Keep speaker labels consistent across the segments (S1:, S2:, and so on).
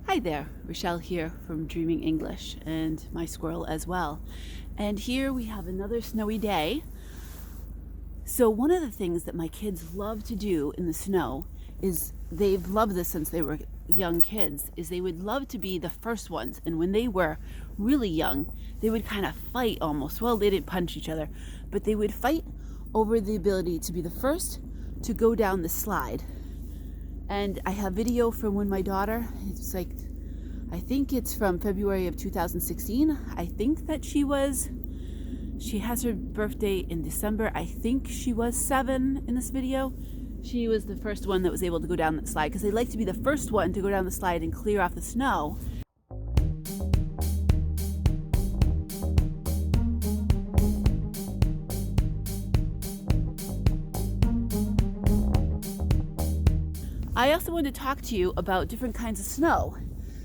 S1: Hi there, Rochelle here from Dreaming English and my squirrel as well. And here we have another snowy day. So one of the things that my kids love to do in the snow is, they've loved this since they were young kids, is they would love to be the first ones. And when they were really young, they would kind of fight almost. Well, they didn't punch each other, but they would fight over the ability to be the first to go down the slide. And I have video from when my daughter, it's like, I think it's from February of 2016. I think that she has her birthday in December. I think she was 7 in this video. She was the first one that was able to go down that slide because they like to be the first one to go down the slide and clear off the snow. I also want to talk to you about different kinds of snow.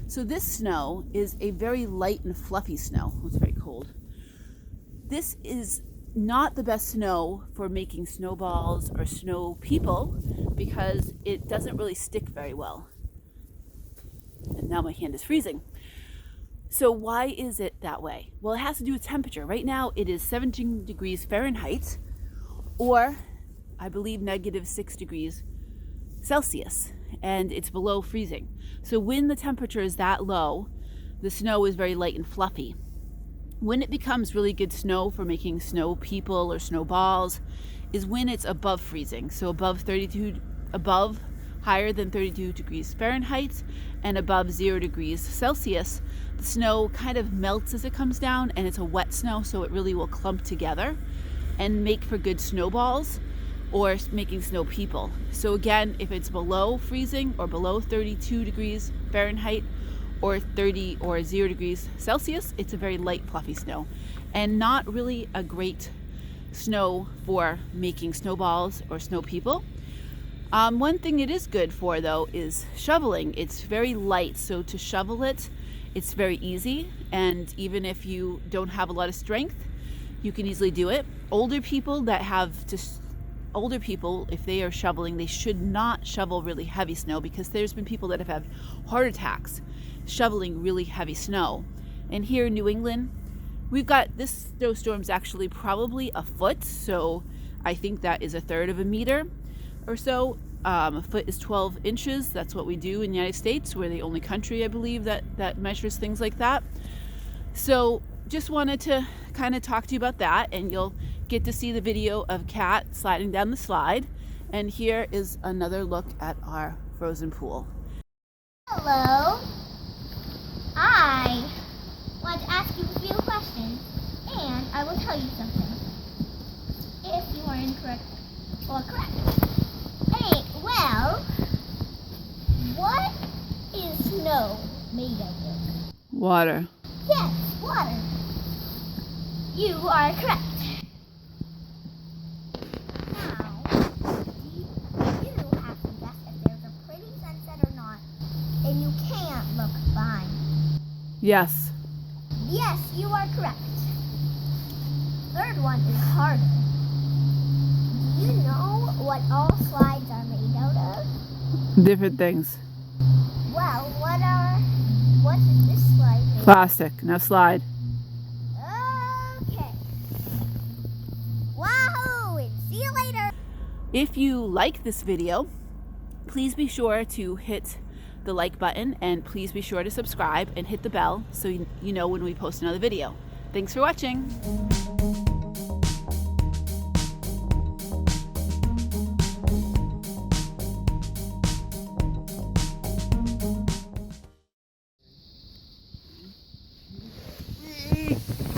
S1: So this snow is a very light and fluffy snow. It's very cold. This is not the best snow for making snowballs or snow people because it doesn't really stick very well. And now my hand is freezing. So why is it that way? Well, it has to do with temperature. Right now it is 17 degrees Fahrenheit, or I believe -6 degrees Celsius, and it's below freezing. So when the temperature is that low, the snow is very light and fluffy. When it becomes really good snow for making snow people or snowballs is when it's above freezing. So higher than 32 degrees Fahrenheit and above 0 degrees Celsius, the snow kind of melts as it comes down, and it's a wet snow, so it really will clump together and make for good snowballs or making snow people. So again, if it's below freezing or below 32 degrees Fahrenheit or 30 or 0 degrees Celsius, it's a very light, fluffy snow and not really a great snow for making snowballs or snow people. One thing it is good for though is shoveling. It's very light, so to shovel it, it's very easy, and even if you don't have a lot of strength, you can easily do it. Older people, if they are shoveling, they should not shovel really heavy snow because there's been people that have had heart attacks shoveling really heavy snow. And here in New England, we've got this snowstorm's actually probably a foot, so I think that is 1/3 of a meter or so. A foot is 12 inches. That's what we do in the United States. We're the only country, I believe, that measures things like that. So just wanted to kind of talk to you about that, and you'll get to see the video of Kat sliding down the slide. And here is another look at our frozen pool.
S2: Hello. I want to ask you a few questions, and I will tell you something if you are incorrect or correct. Hey, well, what is snow made of?
S1: Water.
S2: Yes, water. You are correct. Now, you have to guess if there's a pretty sunset or not, and you can't look behind.
S1: Yes.
S2: Yes, you are correct. Third one is harder. Do you know what all slides are made out of?
S1: Different things.
S2: Well, what is this slide made of?
S1: Plastic. Now slide.
S2: Okay. Wahoo! And see you later.
S1: If you like this video, please be sure to hit the like button, and please be sure to subscribe and hit the bell so you know when we post another video. Thanks for watching.